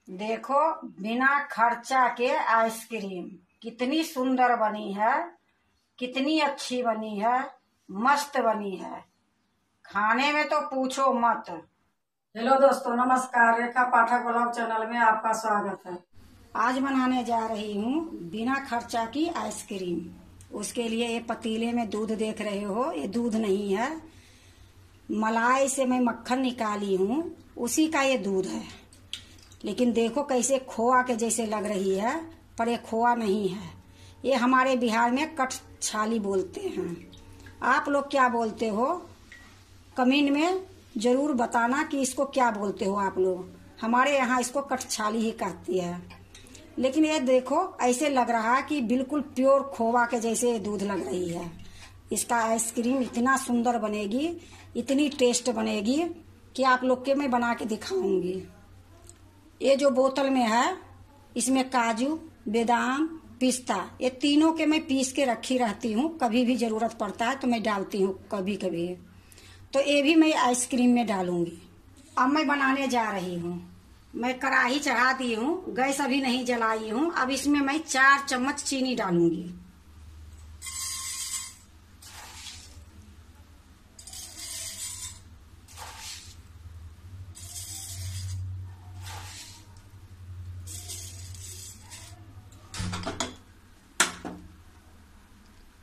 देखो, बिना खर्चा के आइसक्रीम कितनी सुंदर बनी है, कितनी अच्छी बनी है, मस्त बनी है। खाने में तो पूछो मत। हेलो दोस्तों, नमस्कार। रेखा पाठक ब्लॉग चैनल में आपका स्वागत है। आज बनाने जा रही हूँ बिना खर्चा की आइसक्रीम। उसके लिए ये पतीले में दूध देख रहे हो, ये दूध नहीं है, मलाई से मैं मक्खन निकाली हूँ, उसी का ये दूध है। लेकिन देखो कैसे खोआ के जैसे लग रही है, पर ये खोआ नहीं है। ये हमारे बिहार में कटछाली बोलते हैं। आप लोग क्या बोलते हो कमेंट में जरूर बताना कि इसको क्या बोलते हो आप लोग। हमारे यहाँ इसको कटछाली ही कहती है। लेकिन ये देखो ऐसे लग रहा है कि बिल्कुल प्योर खोआ के जैसे दूध लग रही है। इसका आइसक्रीम इतना सुंदर बनेगी, इतनी टेस्ट बनेगी कि आप लोग के मैं बना के दिखाऊंगी। ये जो बोतल में है, इसमें काजू, बादाम, पिस्ता, ये तीनों के मैं पीस के रखी रहती हूँ। कभी भी जरूरत पड़ता है तो मैं डालती हूँ कभी कभी। तो ये भी मैं आइसक्रीम में डालूंगी। अब मैं बनाने जा रही हूँ। मैं कढ़ाई चढ़ा दी हूँ, गैस अभी नहीं जलाई हूँ। अब इसमें मैं 4 चम्मच चीनी डालूंगी।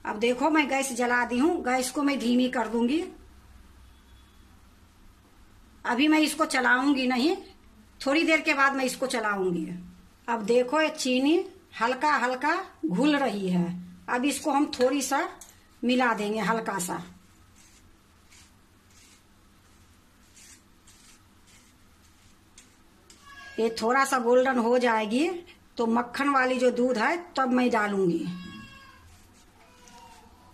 अब देखो मैं गैस जला दी हूँ, गैस को मैं धीमी कर दूंगी। अभी मैं इसको चलाऊंगी नहीं, थोड़ी देर के बाद मैं इसको चलाऊंगी। अब देखो ये चीनी हल्का हल्का घुल रही है। अब इसको हम थोड़ी सा मिला देंगे, हल्का सा। ये थोड़ा सा गोल्डन हो जाएगी तो मक्खन वाली जो दूध है तब मैं डालूंगी।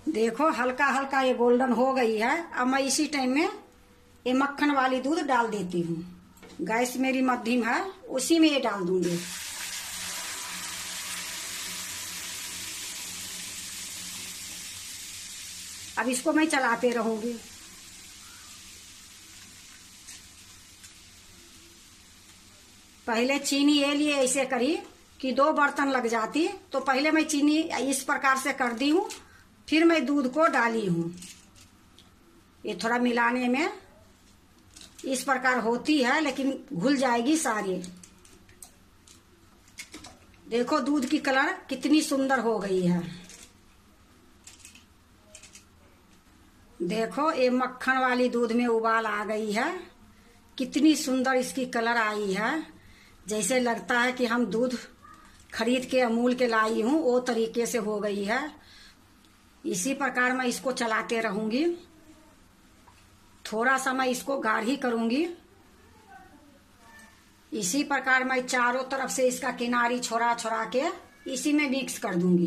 देखो हल्का हल्का ये गोल्डन हो गई है। अब मैं इसी टाइम में ये मक्खन वाली दूध डाल देती हूँ। गैस मेरी मध्यम है, उसी में ये डाल दूंगी। अब इसको मैं चलाते रहूंगी। पहले चीनी ये लिए ऐसे करी कि 2 बर्तन लग जाती, तो पहले मैं चीनी इस प्रकार से कर दी हूँ, फिर मैं दूध को डाली हूँ। ये थोड़ा मिलाने में इस प्रकार होती है, लेकिन घुल जाएगी सारी। देखो दूध की कलर कितनी सुंदर हो गई है। देखो ये मक्खन वाली दूध में उबाल आ गई है। कितनी सुंदर इसकी कलर आई है, जैसे लगता है कि हम दूध खरीद के अमूल के लाई हूँ, वो तरीके से हो गई है। इसी प्रकार मैं इसको चलाते रहूंगी। थोड़ा सा मैं इसको गाढ़ी करूंगी। इसी प्रकार मैं चारों तरफ से इसका किनारी छोड़ा छोड़ा के इसी में मिक्स कर दूंगी।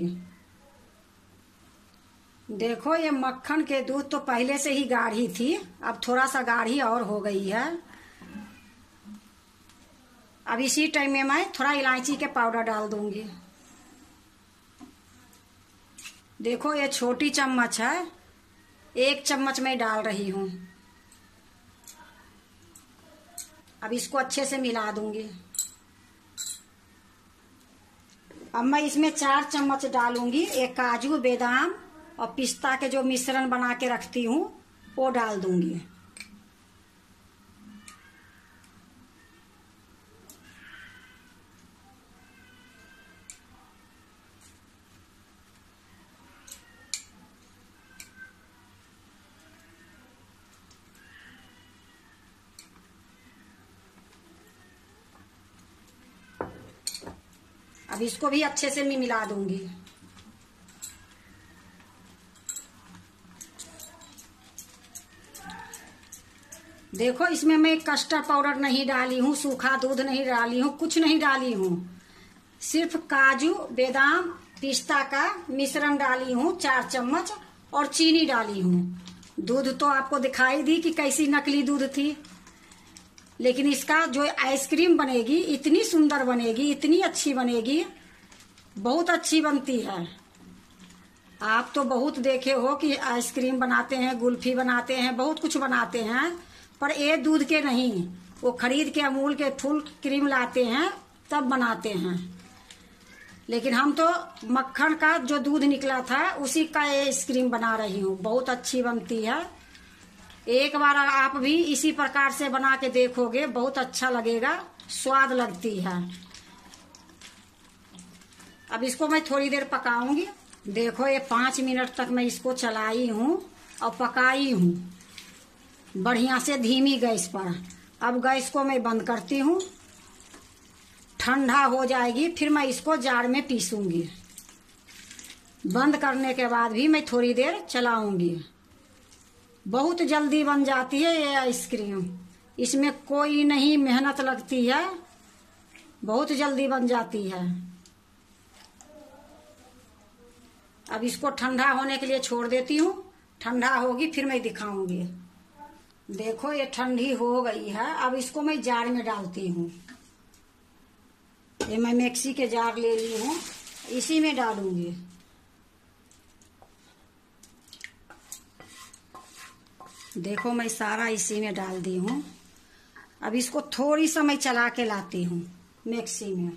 देखो ये मक्खन के दूध तो पहले से ही गाढ़ी थी, अब थोड़ा सा गाढ़ी और हो गई है। अब इसी टाइम में मैं थोड़ा इलायची के पाउडर डाल दूंगी। देखो ये छोटी चम्मच है, 1 चम्मच मैं डाल रही हूँ। अब इसको अच्छे से मिला दूंगी। अब मैं इसमें 4 चम्मच डालूंगी। एक काजू, बादाम और पिस्ता के जो मिश्रण बना के रखती हूँ वो डाल दूंगी। अब इसको भी अच्छे से मैं मिला दूंगी। देखो इसमें मैं कस्टर्ड पाउडर नहीं डाली हूँ, सूखा दूध नहीं डाली हूँ, कुछ नहीं डाली हूँ। सिर्फ काजू, बादाम, पिस्ता का मिश्रण डाली हूँ 4 चम्मच, और चीनी डाली हूँ। दूध तो आपको दिखाई दी कि कैसी नकली दूध थी, लेकिन इसका जो आइसक्रीम बनेगी इतनी सुंदर बनेगी, इतनी अच्छी बनेगी, बहुत अच्छी बनती है। आप तो बहुत देखे हो कि आइसक्रीम बनाते हैं, गुल्फी बनाते हैं, बहुत कुछ बनाते हैं, पर ये दूध के नहीं, वो खरीद के अमूल के फुल क्रीम लाते हैं, तब बनाते हैं। लेकिन हम तो मक्खन का जो दूध निकला था उसी का ये आइसक्रीम बना रही हूँ। बहुत अच्छी बनती है। एक बार आप भी इसी प्रकार से बना के देखोगे, बहुत अच्छा लगेगा, स्वाद लगती है। अब इसको मैं थोड़ी देर पकाऊंगी। देखो ये 5 मिनट तक मैं इसको चलाई हूँ और पकाई हूँ बढ़िया से धीमी गैस पर। अब गैस को मैं बंद करती हूँ। ठंडा हो जाएगी फिर मैं इसको जार में पीसूंगी। बंद करने के बाद भी मैं थोड़ी देर चलाऊंगी। बहुत जल्दी बन जाती है ये आइसक्रीम। इसमें कोई नहीं मेहनत लगती है, बहुत जल्दी बन जाती है। अब इसको ठंडा होने के लिए छोड़ देती हूँ। ठंडा होगी फिर मैं दिखाऊंगी। देखो ये ठंडी हो गई है। अब इसको मैं जार में डालती हूँ। ये मैं मिक्सी के जार ले ली हूँ, इसी में डालूंगी। देखो मैं सारा इसी में डाल दी हूँ। अब इसको थोड़ी सा मैं चला के लाती हूँ मिक्सी में।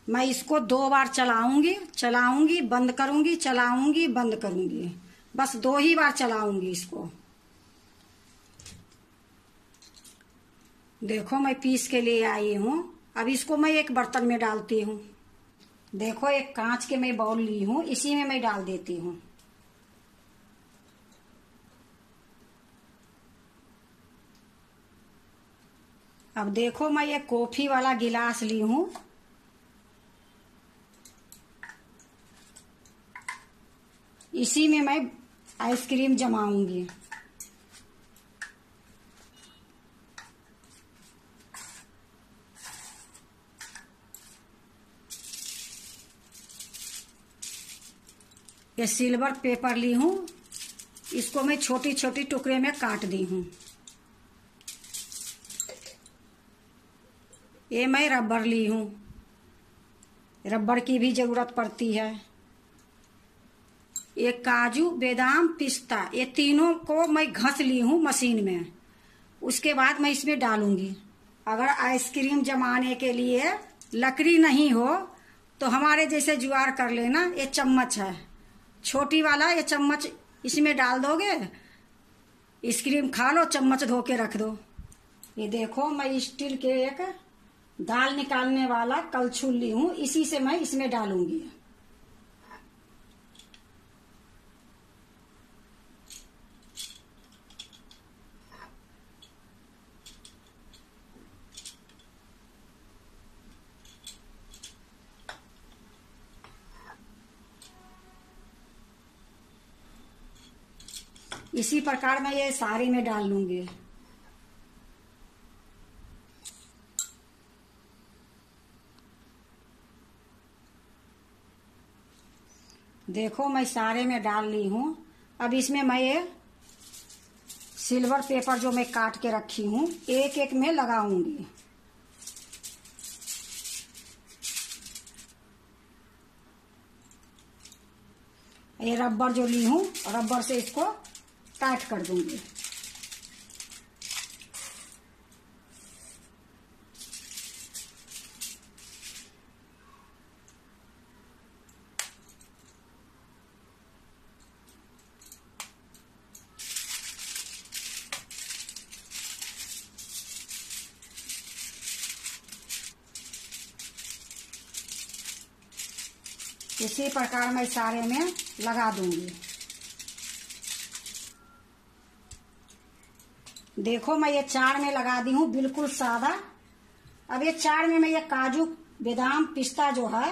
मैं इसको 2 बार चलाऊंगी बंद करूंगी, चलाऊंगी बंद करूंगी। बस 2 ही बार चलाऊंगी इसको। देखो मैं पीस के लिए आई हूँ। अब इसको मैं एक बर्तन में डालती हूँ। देखो एक कांच के मैं बाउल ली हूँ, इसी में मैं डाल देती हूँ। अब देखो मैं ये कॉफी वाला गिलास ली हूँ। इसी में मैं आइसक्रीम जमाऊंगी। ये सिल्वर पेपर ली हूँ, इसको मैं छोटी छोटी टुकड़े में काट दी हूँ। ये मैं रबर ली हूँ, रबर की भी जरूरत पड़ती है। ये काजू बादाम पिस्ता, ये तीनों को मैं घस ली हूँ मशीन में। उसके बाद मैं इसमें डालूंगी। अगर आइसक्रीम जमाने के लिए लकड़ी नहीं हो तो हमारे जैसे जुगाड़ कर लेना। ये चम्मच है छोटी वाला, ये चम्मच इसमें डाल दोगे, आइसक्रीम खा लो। चम्मच धो के रख दो। ये देखो मैं स्टील के एक दाल निकालने वाला कलछुल ली हूँ, इसी से मैं इसमें डालूंगी। इसी प्रकार मैं ये सारी में डाल लूंगी। देखो मैं सारे में डाल ली हूँ। अब इसमें मैं ये सिल्वर पेपर जो मैं काट के रखी हूँ एक एक में लगाऊंगी। ये रबर जो ली हूँ, रबर से इसको टाइट कर दूंगी। इसी प्रकार मैं सारे में लगा दूंगी। देखो मैं ये 4 में लगा दी हूँ, बिल्कुल सादा। अब ये 4 में मैं ये काजू बादाम पिस्ता जो है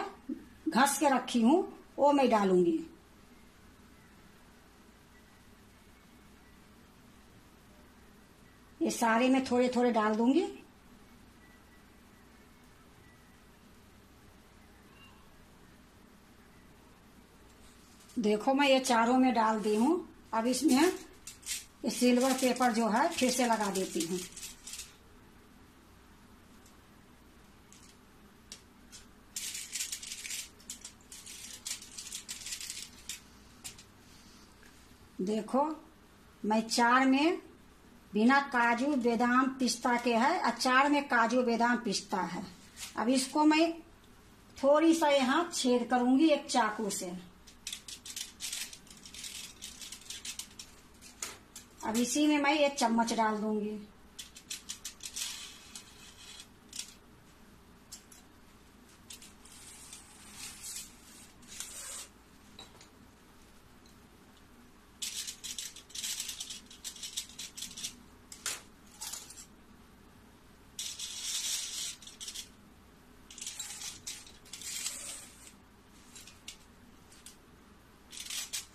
घस के रखी हूँ वो मैं डालूंगी। ये सारे में थोड़े थोड़े डाल दूंगी। देखो मैं ये चारों में डाल दी हूँ। अब इसमें ये सिल्वर पेपर जो है फिर से लगा देती हूँ। देखो मैं 4 में बिना काजू बादाम पिस्ता के है और 4 में काजू बादाम पिस्ता है। अब इसको मैं थोड़ी सा यहाँ छेद करूंगी एक चाकू से। अब इसी में मैं एक चम्मच डाल दूंगी।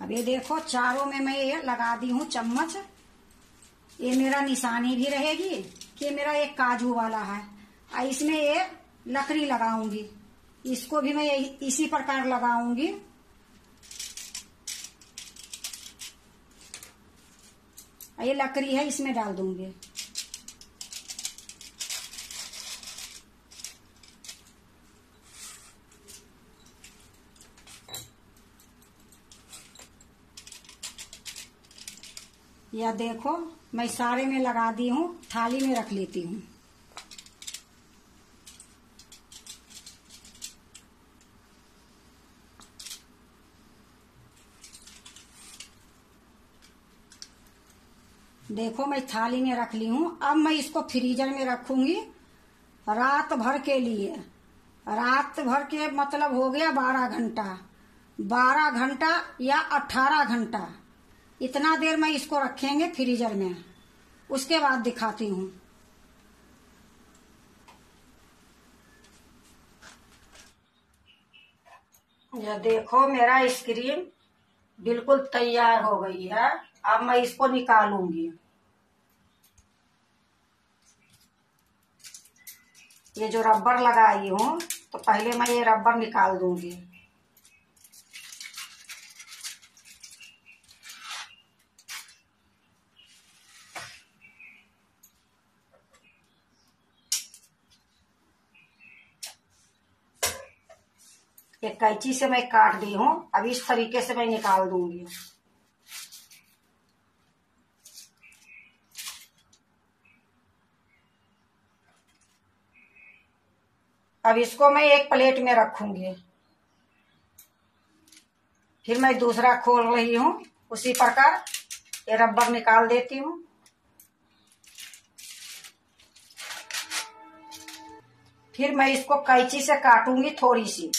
अब ये देखो चारों में मैं ये लगा दी हूँ चम्मच। ये मेरा निशानी भी रहेगी कि मेरा एक काजू वाला है। और इसमें ये लकड़ी लगाऊंगी, इसको भी मैं इसी प्रकार लगाऊंगी। ये लकड़ी है, इसमें डाल दूंगी। या देखो मैं सारे में लगा दी हूँ, थाली में रख लेती हूँ। देखो मैं थाली में रख ली हूँ। अब मैं इसको फ्रीजर में रखूंगी रात भर के लिए। रात भर के मतलब हो गया 12 घंटा, 12 घंटा या 18 घंटा, इतना देर मैं इसको रखेंगे फ्रीजर में। उसके बाद दिखाती हूँ। यह देखो मेरा आइसक्रीम बिल्कुल तैयार हो गई है। अब मैं इसको निकालूंगी। ये जो रबर लगाई हूँ तो पहले मैं ये रबर निकाल दूंगी। एक कैंची से मैं काट दी हूँ। अब इस तरीके से मैं निकाल दूंगी। अब इसको मैं एक प्लेट में रखूंगी। फिर मैं दूसरा खोल रही हूँ, उसी प्रकार ये रबर निकाल देती हूँ। फिर मैं इसको कैंची से काटूंगी थोड़ी सी।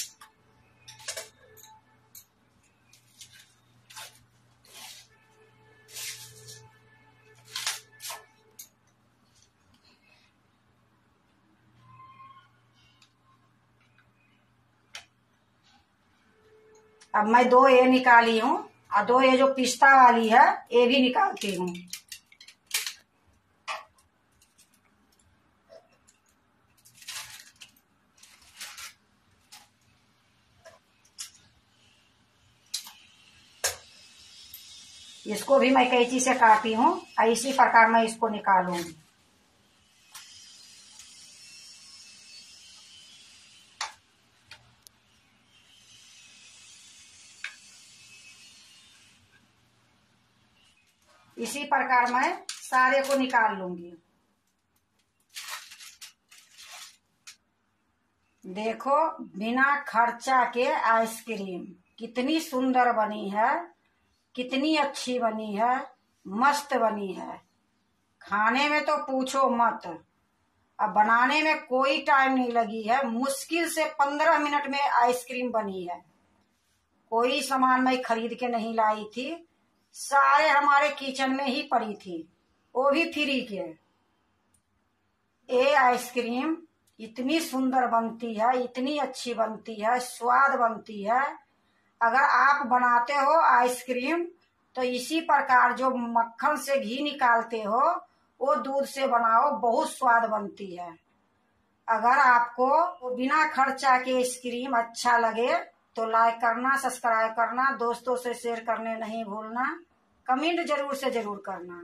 अब मैं 2 ये निकाली हूँ और 2 ये जो पिस्ता वाली है ये भी निकालती हूँ। इसको भी मैं कैंची से काटी हूँ और इसी प्रकार मैं इसको निकालूंगी। इसी प्रकार मैं सारे को निकाल लूंगी। देखो बिना खर्चा के आइसक्रीम कितनी सुंदर बनी है, कितनी अच्छी बनी है, मस्त बनी है। खाने में तो पूछो मत। अब बनाने में कोई टाइम नहीं लगी है। मुश्किल से 15 मिनट में आइसक्रीम बनी है। कोई सामान मैं खरीद के नहीं लाई थी, सारे हमारे किचन में ही पड़ी थी, वो भी फ्री के। ये आइसक्रीम इतनी सुंदर बनती है, इतनी अच्छी बनती है, स्वाद बनती है। अगर आप बनाते हो आइसक्रीम तो इसी प्रकार जो मक्खन से घी निकालते हो वो दूध से बनाओ, बहुत स्वाद बनती है। अगर आपको बिना खर्चा के आइसक्रीम अच्छा लगे तो लाइक करना, सब्सक्राइब करना, दोस्तों से शेयर करने नहीं भूलना, कमेंट जरूर से जरूर करना।